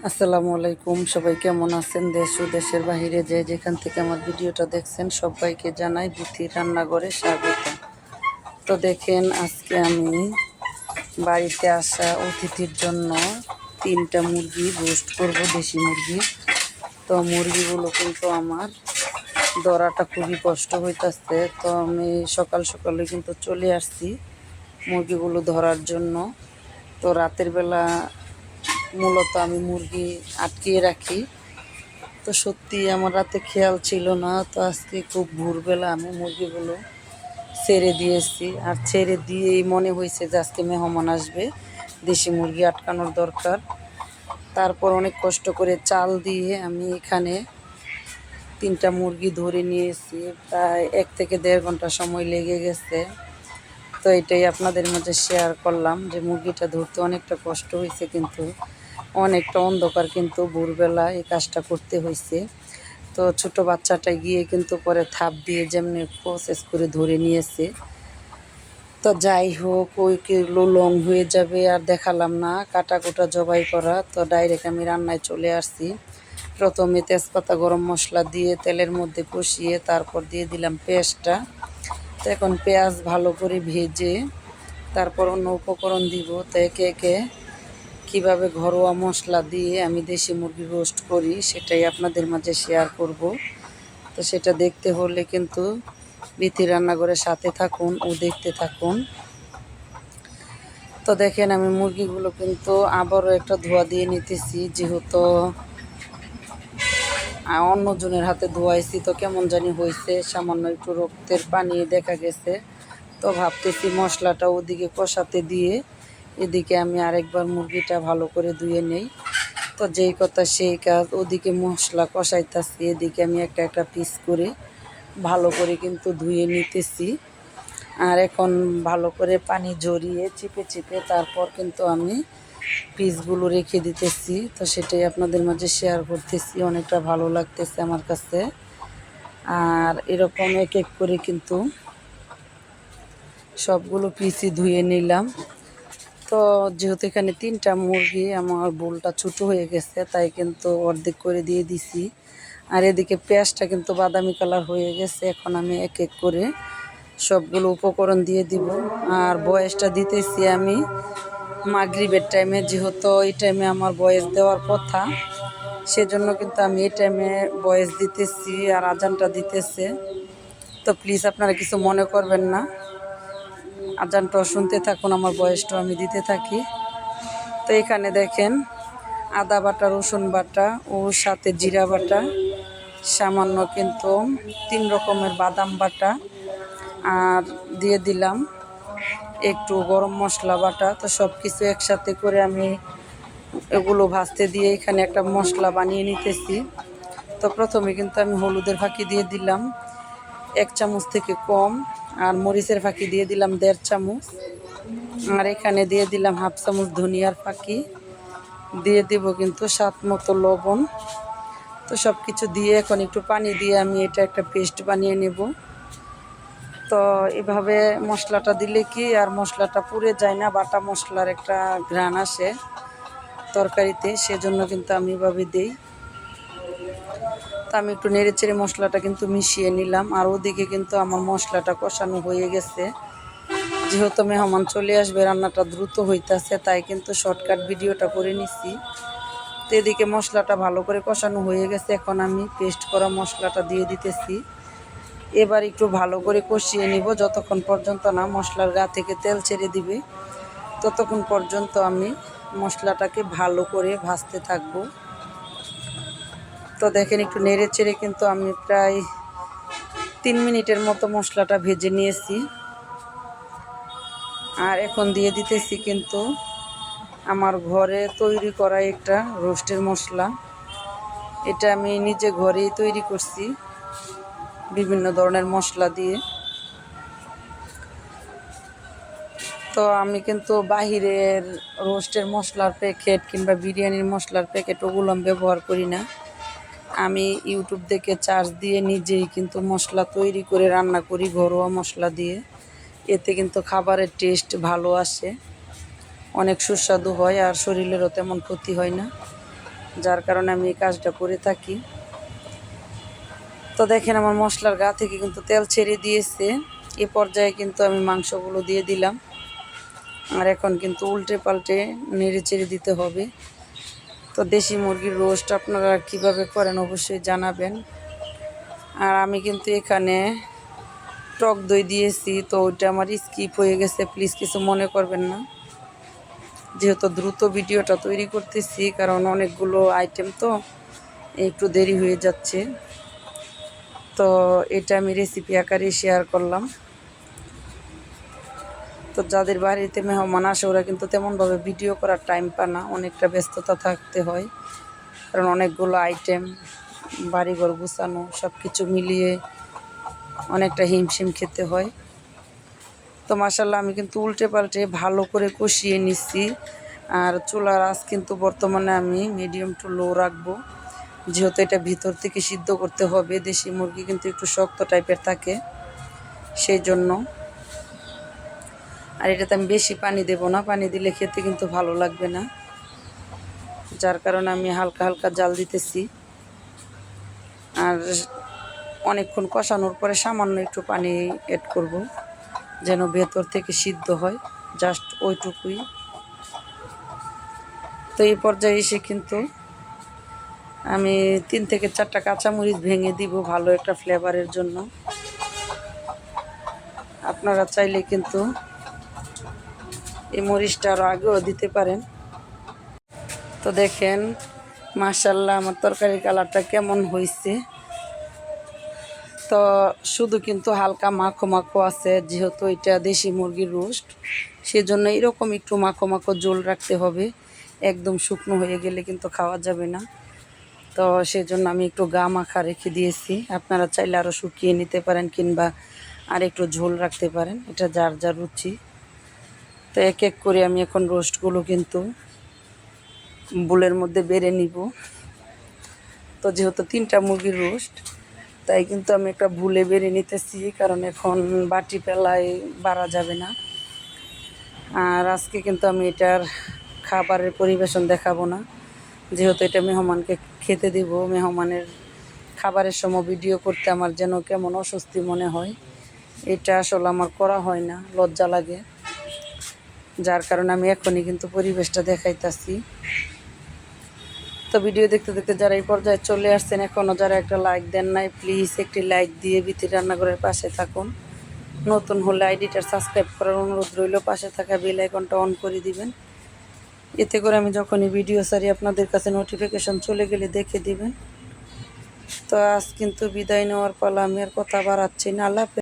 আসসালামু আলাইকুম। সবাই কেমন আছেন? দেশ ও দেশের বাহিরে যে যেখান থেকে আমার ভিডিওটা দেখছেন সবাইকে জানাই বিথি রান্নাঘরে স্বাগত। তো দেখেন, আজকে আমি বাড়িতে আসা অতিথির জন্য 3টা মুরগি রোস্ট করব, দেশি মুরগি। তো মুরগিগুলো কিন্তু আমার ধরাটা খুবই কষ্ট হইতাছে। তো আমি সকাল সকালে কিন্তু চলে আসছি মুরগিগুলো ধরার জন্য। তো রাতের বেলা মূলত আমি মুরগি আটকিয়ে রাখি। তো সত্যি আমার রাতে খেয়াল ছিল না। তো আজকে খুব ভোরবেলা আমি মুরগিগুলো ছেড়ে দিয়েছি, আর ছেড়ে দিয়েই মনে হয়েছে যে আজকে মেহমান আসবে, দেশি মুরগি আটকানোর দরকার। তারপর অনেক কষ্ট করে চাল দিয়ে আমি এখানে 3টা মুরগি ধরে নিয়েছি। প্রায় 1 থেকে 1.5 ঘন্টা সময় লেগে গেছে। তো এটাই আপনাদের মাঝে শেয়ার করলাম যে মুরগিটা ধরতে অনেকটা কষ্ট হয়েছে, কিন্তু অনেকটা অন্ধকার, কিন্তু ভোরবেলা এই কাজটা করতে হয়েছে। তো ছোট বাচ্চাটা গিয়ে কিন্তু পরে থাপ দিয়ে যেমনি প্রসেস করে ধরে নিয়েছে। তো যাই হোক, ওই কিলো লং হয়ে যাবে আর দেখালাম না কাটা কোটা জবাই করা। তো ডাইরেক্ট আমি রান্নায় চলে আসছি। প্রথমে তেজপাতা গরম মশলা দিয়ে তেলের মধ্যে কষিয়ে তারপর দিয়ে দিলাম পেঁয়াজটা। তো এখন পেঁয়াজ ভালো করে ভেজে তারপর অন্য উপকরণ দিব। তো একে একে কীভাবে ঘরোয়া মশলা দিয়ে আমি দেশি মুরগি রোস্ট করি সেটাই আপনাদের মাঝে শেয়ার করব। তো সেটা দেখতে হলে কিন্তু বিথি রান্নাঘরের সাথে থাকুন ও দেখতে থাকুন। তো দেখেন, আমি মুরগিগুলো কিন্তু আবারও একটা ধোয়া দিয়ে নিতেছি, যেহেতু অন্যজনের হাতে ধোয়াইছি। তো কেমন জানি হয়েছে, সামান্য একটু রক্তের পানি দেখা গেছে। তো ভাবতেছি মশলাটা ওদিকে কষাতে দিয়ে এদিকে আমি আরেকবার মুরগিটা ভালো করে ধুয়ে নেই। তো যেই কথা সেই কাজ, ওদিকে মশলা কষাইতেছি, এদিকে আমি একটা একটা পিস করে ভালো করে কিন্তু ধুয়ে নিতেছি। আর এখন ভালো করে পানি ঝরিয়ে চিপে চিপে তারপর কিন্তু আমি পিসগুলো রেখে দিতেছি। তো সেটাই আপনাদের মাঝে শেয়ার করতেছি, অনেকটা ভালো লাগতেছে আমার কাছে। আর এরকম এক এক করে কিন্তু সবগুলো পিসই ধুয়ে নিলাম। তো যেহেতু এখানে 3টা মুরগি, আমার বোলটা ছোটো হয়ে গেছে, তাই কিন্তু অর্ধেক করে দিয়ে দিছি। আর এদিকে পেঁয়াজটা কিন্তু বাদামি কালার হয়ে গেছে। এখন আমি এক এক করে সবগুলো উপকরণ দিয়ে দিব। আর বয়েসটা দিতেছি আমি মাগরিবের টাইমে, যেহেতু এই টাইমে আমার বয়েস দেওয়ার কথা, সেজন্য কিন্তু আমি এই টাইমে বয়েস দিতেছি আর আজানটা দিতেছে। তো প্লিজ আপনারা কিছু মনে করবেন না, আজানটাও শুনতে থাকুন, আমার বয়সটাও আমি দিতে থাকি। তো এখানে দেখেন আদা বাটা, রসুন বাটা ও সাথে জিরা বাটা, সামান্য কিন্তু 3 রকমের বাদাম বাটা, আর দিয়ে দিলাম একটু গরম মশলা বাটা। তো সব কিছু একসাথে করে আমি এগুলো ভাজতে দিয়ে এখানে একটা মশলা বানিয়ে নিতেছি। তো প্রথমে কিন্তু আমি হলুদের ফাঁকি দিয়ে দিলাম 1 চামচ থেকে কম, আর মরিচের ফাঁকি দিয়ে দিলাম 1.5 চামচ, আর এখানে দিয়ে দিলাম 1/2 চামচ ধনিয়ার ফাঁকি, দিয়ে দিব কিন্তু স্বাদ মতো লবণ। তো সব কিছু দিয়ে এখন একটু পানি দিয়ে আমি এটা একটা পেস্ট বানিয়ে নেব। তো এভাবে মশলাটা দিলে কি আর মশলাটা পুড়ে যায় না, বাটা মশলার একটা ঘ্রাণ আসে তরকারিতে, সেজন্য কিন্তু আমি এভাবে দিই। তো আমি একটু নেড়ে চেড়ে মশলাটা কিন্তু মিশিয়ে নিলাম। আর ওদিকে কিন্তু আমার মশলাটা কষানো হয়ে গেছে। যেহেতু মেহমান চলে আসবে, রান্নাটা দ্রুত হইতাছে, তাই কিন্তু শর্টকাট ভিডিওটা করে নিছি। তো এদিকে মশলাটা ভালো করে কষানো হয়ে গেছে। এখন আমি পেস্ট করা মশলাটা দিয়ে দিতেছি। এবার একটু ভালো করে কষিয়ে নিব, যতক্ষণ পর্যন্ত না মশলার গা থেকে তেল ছেড়ে দিবে, ততক্ষণ পর্যন্ত আমি মশলাটাকে ভালো করে ভাজতে থাকবো। তো দেখেন, একটু নেড়ে চেড়ে কিন্তু আমি প্রায় 3 মিনিটের মতো মশলাটা ভেজে নিয়েছি। আর এখন দিয়ে দিতেছি কিন্তু আমার ঘরে তৈরি করা একটা রোস্টের মশলা। এটা আমি নিজে ঘরেই তৈরি করছি বিভিন্ন ধরনের মশলা দিয়ে। তো আমি কিন্তু বাহিরের রোস্টের মশলার প্যাকেট কিংবা বিরিয়ানির মশলার প্যাকেট ওগুলো আমি ব্যবহার করি না। আমি ইউটিউব থেকে সার্চ দিয়ে নিজেই কিন্তু মশলা তৈরি করে রান্না করি ঘরোয়া মশলা দিয়ে। এতে কিন্তু খাবারের টেস্ট ভালো আসে, অনেক সুস্বাদু হয়, আর শরীরেরও তেমন ক্ষতি হয় না। যার কারণে আমি এই কাজটা করে থাকি। তো দেখেন আমার মশলার গা থেকে কিন্তু তেল ছেড়ে দিয়েছে। এ পর্যায়ে কিন্তু আমি মাংসগুলো দিয়ে দিলাম, আর এখন কিন্তু উল্টে পাল্টে নেড়ে চেড়ে দিতে হবে। তো দেশি মুরগির রোস্ট আপনারা কিভাবে করেন অবশ্যই জানাবেন। আর আমি কিন্তু এখানে টক দই দিয়েছি, তো ওইটা আমার স্কিপ হয়ে গেছে, প্লিজ কিছু মনে করবেন না। যেহেতু দ্রুত ভিডিওটা তৈরি করতেছি, কারণ অনেকগুলো আইটেম তো একটু দেরি হয়ে যাচ্ছে। তো এটা আমি রেসিপি আকারে শেয়ার করলাম। তো যাদের বাড়িতে মেহমান আসে ওরা কিন্তু তেমনভাবে ভিডিও করার টাইম পায় না, অনেকটা ব্যস্ততা থাকতে হয়, কারণ অনেকগুলো আইটেম, বাড়িঘর গুছানো সব কিছু মিলিয়ে অনেকটা হিমশিম খেতে হয়। তো মাশাআল্লাহ আমি কিন্তু উল্টে পাল্টে ভালো করে কষিয়ে নিচ্ছি। আর চুলার আঁচ কিন্তু বর্তমানে আমি মিডিয়াম টু লো রাখবো, যেহেতু এটা ভিতর থেকে সিদ্ধ করতে হবে। দেশি মুরগি কিন্তু একটু শক্ত টাইপের থাকে, সেই জন্য। আর এটাতে আমি বেশি পানি দেব না, পানি দিলে খেতে কিন্তু ভালো লাগবে না, যার কারণে আমি হালকা হালকা জাল দিতেছি। আর অনেকক্ষণ কষানোর পরে সামান্য একটু পানি অ্যাড করব, যেন ভেতর থেকে সিদ্ধ হয়, জাস্ট ওইটুকুই। তো এই পর্যায়ে এসে কিন্তু আমি 3 থেকে 4টা কাঁচামরিচ ভেঙে দিব ভালো একটা ফ্লেভারের জন্য। আপনারা চাইলে কিন্তু এই মরিচটা আরও আগেও দিতে পারেন। তো দেখেন মাশাআল্লাহ আমার তরকারির কালারটা কেমন হয়েছে। তো শুধু কিন্তু হালকা মাখো মাখো আছে, যেহেতু এটা দেশি মুরগির রোস্ট, সেজন্য এরকম একটু মাখো মাখো ঝোল রাখতে হবে। একদম শুকনো হয়ে গেলে কিন্তু খাওয়া যাবে না। তো সেজন্য আমি একটু গা মাখা রেখে দিয়েছি। আপনারা চাইলে আরও শুকিয়ে নিতে পারেন, কিংবা আর একটু ঝোল রাখতে পারেন, এটা যার যার রুচি। তো এক এক করে আমি এখন রোস্টগুলো কিন্তু বুলের মধ্যে বেড়ে নিব। তো যেহেতু 3টা মুরগির রোস্ট, তাই কিন্তু আমি একটা ভুলে বেড়ে নিতেছি, কারণ এখন বাটি পেলায় বাড়া যাবে না। আর আজকে কিন্তু আমি এটার খাবারের পরিবেশন দেখাবো না, যেহেতু এটা মেহমানকে খেতে দিব। মেহমানের খাবারের সময় ভিডিও করতে আমার যেন কেমন অস্বস্তি মনে হয়, এটা আসলে আমার করা হয় না, লজ্জা লাগে, যার কারণে আমি এখনই কিন্তু পরিবেশটা দেখাইতাছি। তো ভিডিও দেখতে দেখতে যারা এই পর্যায়ে চলে আসছেন, এখনও যারা একটা লাইক দেন নাই, প্লিজ একটি লাইক দিয়ে বিথি রান্নাঘরের পাশে থাকুন। নতুন হলে আইডিটা সাবস্ক্রাইব করার অনুরোধ রইল, পাশে থাকা বেল আইকনটা অন করে দিবেন, এতে করে আমি যখনই ভিডিও সারি আপনাদের কাছে নোটিফিকেশন চলে গেলে দেখে দিবেন। তো আজ কিন্তু বিদায় নেওয়ার পালা, আমি আর কথা বাড়াচ্ছি না। আল্লাহ হাফেজ।